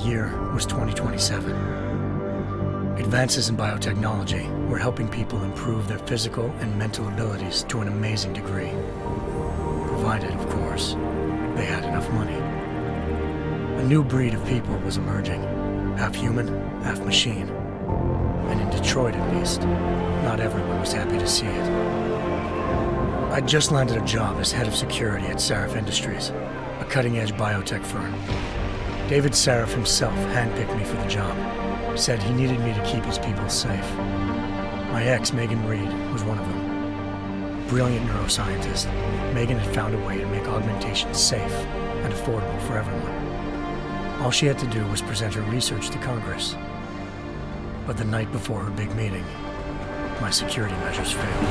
year was 2027. Advances in biotechnology were helping people improve their physical and mental abilities to an amazing degree. Provided, of course, they had enough money. A new breed of people was emerging, half human, half machine. And in Detroit, at least, not everyone was happy to see it. I'd just landed a job as head of security at Sarif Industries, a cutting-edge biotech firm. David Sarif himself handpicked me for the job, said he needed me to keep his people safe. My ex, Megan Reed, was one of them. Brilliant neuroscientist, Megan had found a way to make augmentation safe and affordable for everyone. All she had to do was present her research to Congress. But the night before her big meeting, my security measures failed.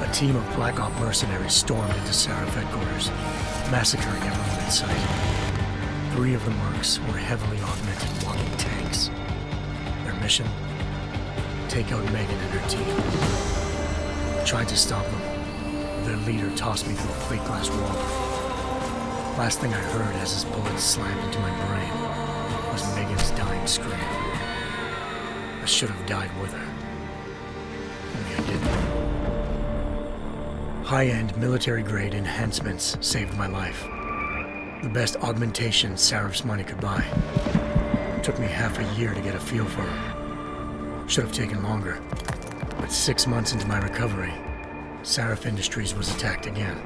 A team of Black Op mercenaries stormed into Sarif headquarters, massacring everyone in sight. 3 of the mercs were heavily augmented walking tanks. Their mission? Take out Megan and her team. Tried to stop them. Their leader tossed me through a plate glass wall. Last thing I heard as his bullets slammed into my brain was Megan's dying scream. I should have died with her. Only I didn't. High-end military-grade enhancements saved my life. The best augmentation Sarif's money could buy. Took me half a year to get a feel for her. Should have taken longer. But 6 months into my recovery, Sarif Industries was attacked again.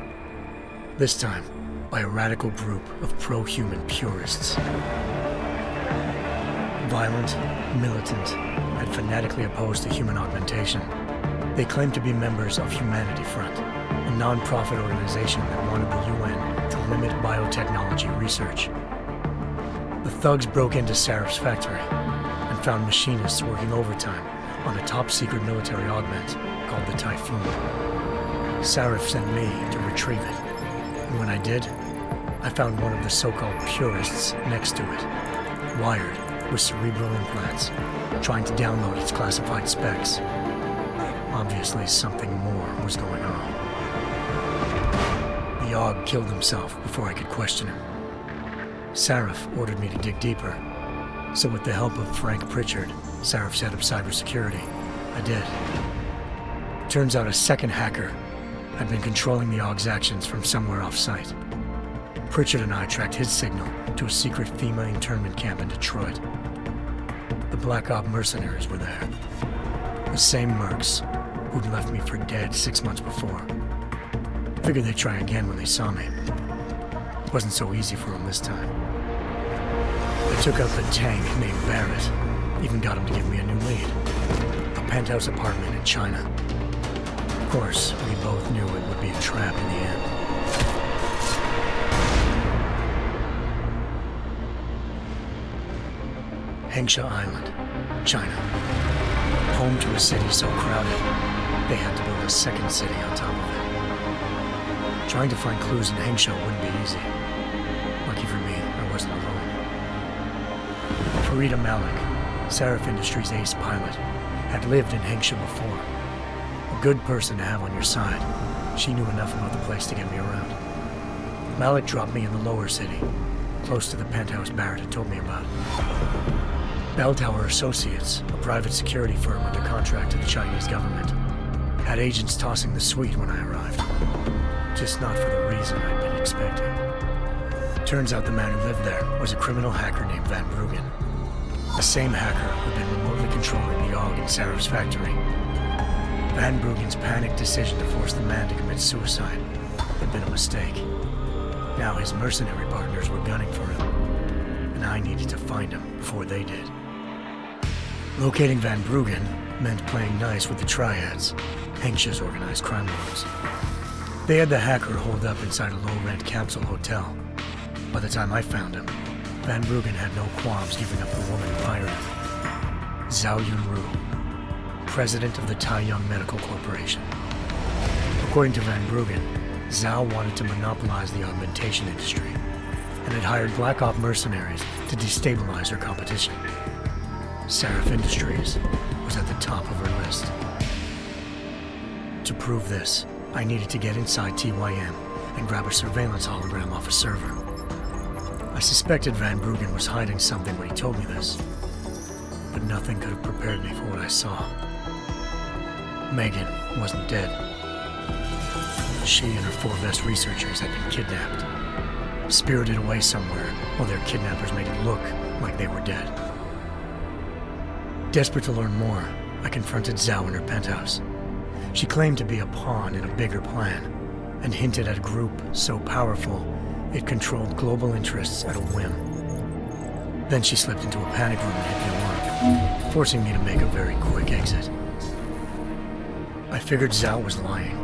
This time, by a radical group of pro-human purists. Violent, militant, and fanatically opposed to human augmentation. They claimed to be members of Humanity Front, a non-profit organization that wanted the UN to limit biotechnology research. The thugs broke into Sarif's factory and found machinists working overtime on a top-secret military augment called the Typhoon. Sarif sent me to retrieve it, and when I did, I found one of the so-called purists next to it, wired with cerebral implants, trying to download its classified specs. Obviously, something more was going on. The AUG killed himself before I could question him. Sarif ordered me to dig deeper, so with the help of Frank Pritchard, Sarif's head of cybersecurity, I did. Turns out a second hacker had been controlling the AUG's actions from somewhere off-site. Pritchard and I tracked his signal to a secret FEMA internment camp in Detroit. The Black Op mercenaries were there. The same mercs who'd left me for dead 6 months before. Figured they'd try again when they saw me. It wasn't so easy for them this time. I took out the tank named Barrett, even got him to give me a new lead. A penthouse apartment in China. Of course, we both knew it would be a trap in the end. Hengsha Island, China. Home to a city so crowded, they had to build a second city on top of it. Trying to find clues in Hengsha wouldn't be easy. Lucky for me, I wasn't alone. Farida Malik, Sarif Industries' ace pilot, had lived in Hengsha before. A good person to have on your side. She knew enough about the place to get me around. Malik dropped me in the lower city, close to the penthouse Barrett had told me about. Bell Tower Associates, a private security firm under contract to the Chinese government, had agents tossing the suite when I arrived. Just not for the reason I'd been expecting. Turns out the man who lived there was a criminal hacker named Van Bruggen. The same hacker who'd been remotely controlling the AUG in Sarif's factory. Van Bruggen's panicked decision to force the man to commit suicide had been a mistake. Now his mercenary partners were gunning for him, and I needed to find him before they did. Locating Van Bruggen meant playing nice with the triads, Hengsha's organized crime lords. They had the hacker holed up inside a low-rent capsule hotel. By the time I found him, Van Bruggen had no qualms giving up the woman who hired him. Zhao Yunru, president of the Taiyang Medical Corporation. According to Van Bruggen, Zhao wanted to monopolize the augmentation industry and had hired Black Op mercenaries to destabilize her competition. Sarif Industries was at the top of her list. To prove this, I needed to get inside TYM and grab a surveillance hologram off a server. I I suspected Van Bruggen was hiding something when he told me this, but nothing could have prepared me for what I saw. Megan wasn't dead. She and her 4 best researchers had been kidnapped, spirited away somewhere while their kidnappers made it look like they were dead. Desperate to learn more, I confronted Zhao in her penthouse. She claimed to be a pawn in a bigger plan, and hinted at a group so powerful it controlled global interests at a whim. Then she slipped into a panic room and hit the alarm, forcing me to make a very quick exit. I figured Zhao was lying,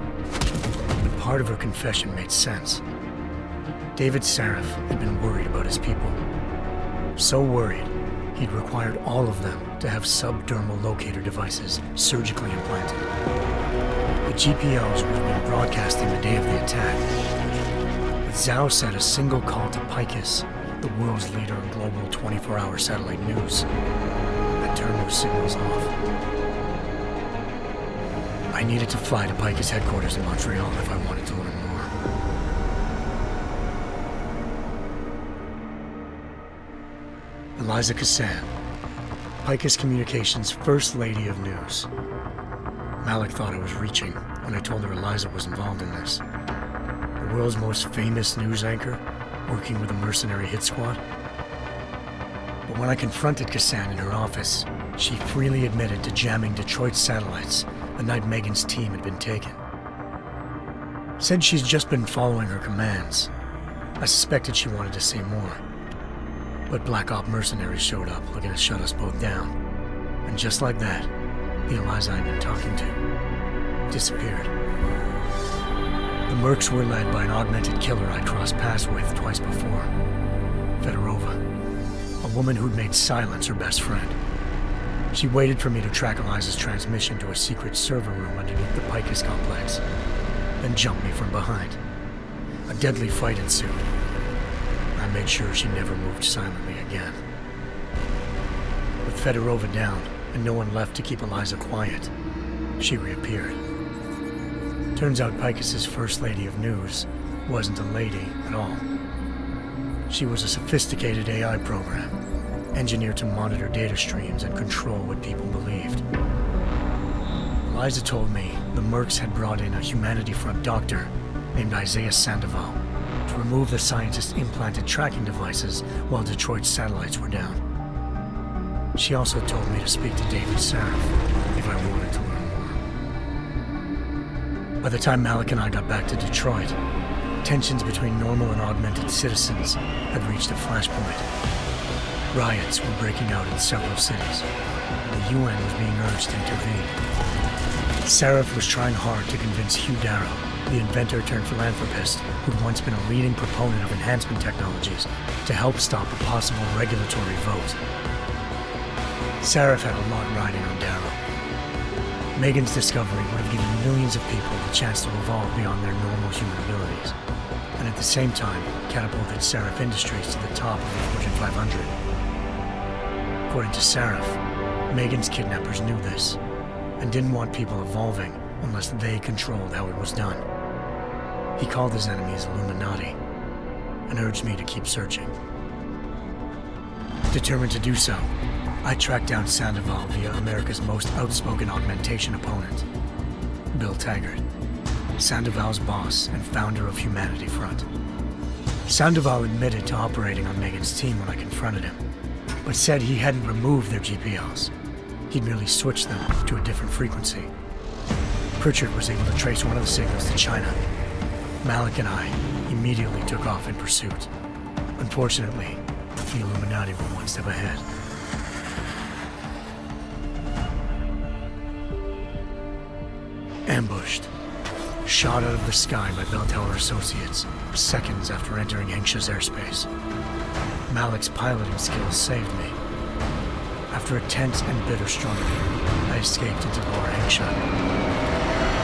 but part of her confession made sense. David Sarif had been worried about his people. So worried, he'd required all of them to have subdermal locator devices surgically implanted. The GPOs would have been broadcasting the day of the attack. But Zhao said a single call to Picus, the world's leader in global 24-hour satellite news, had turned those signals off. I needed to fly to Picus headquarters in Montreal if I wanted to learn more. Eliza Cassan, Picus Communications' First Lady of News. Malik thought I was reaching when I told her Eliza was involved in this. The world's most famous news anchor, working with a mercenary hit squad. But when I confronted Cassan in her office, she freely admitted to jamming Detroit's satellites the night Megan's team had been taken. Said she's just been following her commands. I suspected she wanted to say more. But Black Op mercenaries showed up looking to shut us both down. And just like that, the Eliza I'd been talking to disappeared. The Mercs were led by an augmented killer I'd crossed paths with twice before, Fedorova, a woman who'd made silence her best friend. She waited for me to track Eliza's transmission to a secret server room underneath the Picus complex, then jumped me from behind. A deadly fight ensued. I made sure she never moved silently again. With Fedorova down and no one left to keep Eliza quiet, she reappeared. Turns out Picus's First Lady of News wasn't a lady at all. She was a sophisticated AI program, engineered to monitor data streams and control what people believed. Eliza told me the Mercs had brought in a Humanity Front doctor named Isaiah Sandoval to remove the scientist's implanted tracking devices while Detroit's satellites were down. She also told me to speak to David Sarif if I wanted to learn more. By the time Malik and I got back to Detroit, tensions between normal and augmented citizens had reached a flashpoint. Riots were breaking out in several cities, and the UN was being urged to intervene. Sarif was trying hard to convince Hugh Darrow, the inventor-turned-philanthropist who'd once been a leading proponent of enhancement technologies, to help stop a possible regulatory vote. Sarif had a lot riding on Darrow. Megan's discovery would have given millions of people the chance to evolve beyond their normal human abilities, and at the same time catapulted Sarif Industries to the top of the Fortune 500. According to Sarif, Megan's kidnappers knew this, and didn't want people evolving unless they controlled how it was done. He called his enemies Illuminati, and urged me to keep searching. Determined to do so, I tracked down Sandoval via America's most outspoken augmentation opponent, Bill Taggart, Sandoval's boss and founder of Humanity Front. Sandoval admitted to operating on Megan's team when I confronted him, but said he hadn't removed their GPOs. He'd merely switched them to a different frequency. Pritchard was able to trace one of the signals to China. Malik and I immediately took off in pursuit. Unfortunately, the Illuminati were one step ahead. Ambushed. Shot out of the sky by Bell Tower Associates, seconds after entering Hengsha's airspace. Malik's piloting skills saved me. After a tense and bitter struggle, I escaped into Lower Hengsha.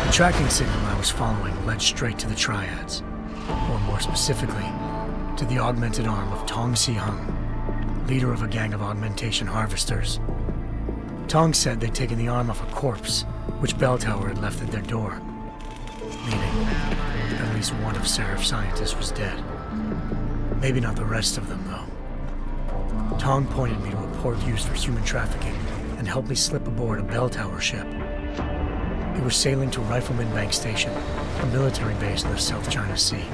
The tracking signal I was following led straight to the Triads, or more specifically, to the augmented arm of Tong Si-hung, leader of a gang of augmentation harvesters. Tong said they'd taken the arm off a corpse, which Bell Tower had left at their door, meaning at least one of Sarif's scientists was dead. Maybe not the rest of them, though. Tong pointed me to a port used for human trafficking and helped me slip aboard a bell tower ship. It was sailing to Rifleman Bank Station, a military base in the South China Sea.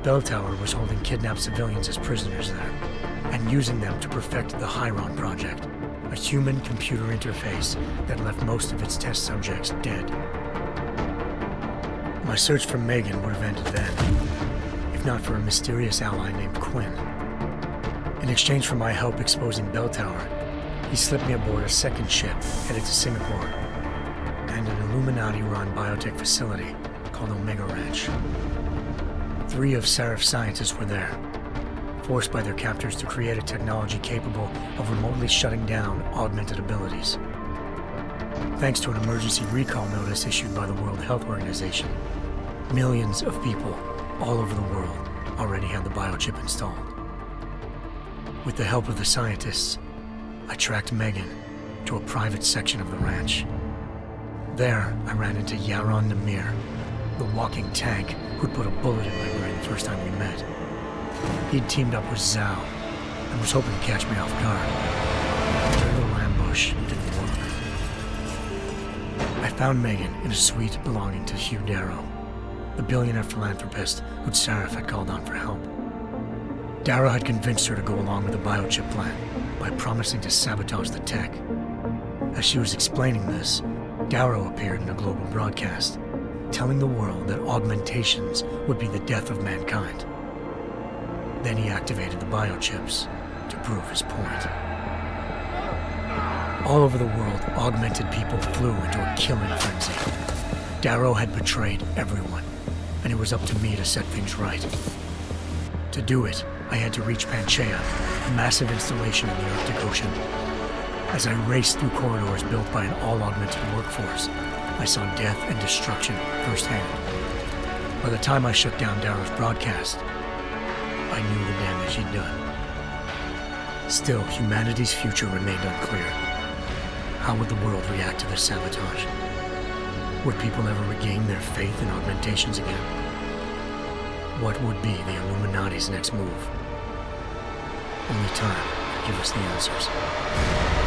Bell Tower was holding kidnapped civilians as prisoners there, and using them to perfect the Hyron Project, a human-computer interface that left most of its test subjects dead. My search for Megan would have ended then, if not for a mysterious ally named Quinn. In exchange for my help exposing Bell Tower, he slipped me aboard a second ship headed to Singapore and an Illuminati-run biotech facility called Omega Ranch. 3 of Seraph's scientists were there, forced by their captors to create a technology capable of remotely shutting down augmented abilities. Thanks to an emergency recall notice issued by the World Health Organization, millions of people all over the world already had the biochip installed. With the help of the scientists, I tracked Megan to a private section of the ranch. There, I ran into Yaron Namir, the walking tank who'd put a bullet in my brain the first time we met. He'd teamed up with Zhao and was hoping to catch me off guard. Their little ambush didn't work. I found Megan in a suite belonging to Hugh Darrow, the billionaire philanthropist who'd Seraph had called on for help. Darrow had convinced her to go along with the biochip plan by promising to sabotage the tech. As she was explaining this, Darrow appeared in a global broadcast, telling the world that augmentations would be the death of mankind. Then he activated the biochips to prove his point. All over the world, augmented people flew into a killing frenzy. Darrow had betrayed everyone, and it was up to me to set things right. To do it, I had to reach Panchaea, a massive installation in the Arctic Ocean. As I raced through corridors built by an all-augmented workforce, I saw death and destruction firsthand. By the time I shut down Darrow's broadcast, I knew the damage he'd done. Still, humanity's future remained unclear. How would the world react to this sabotage? Would people ever regain their faith in augmentations again? What would be the Illuminati's next move? Only time could give us the answers.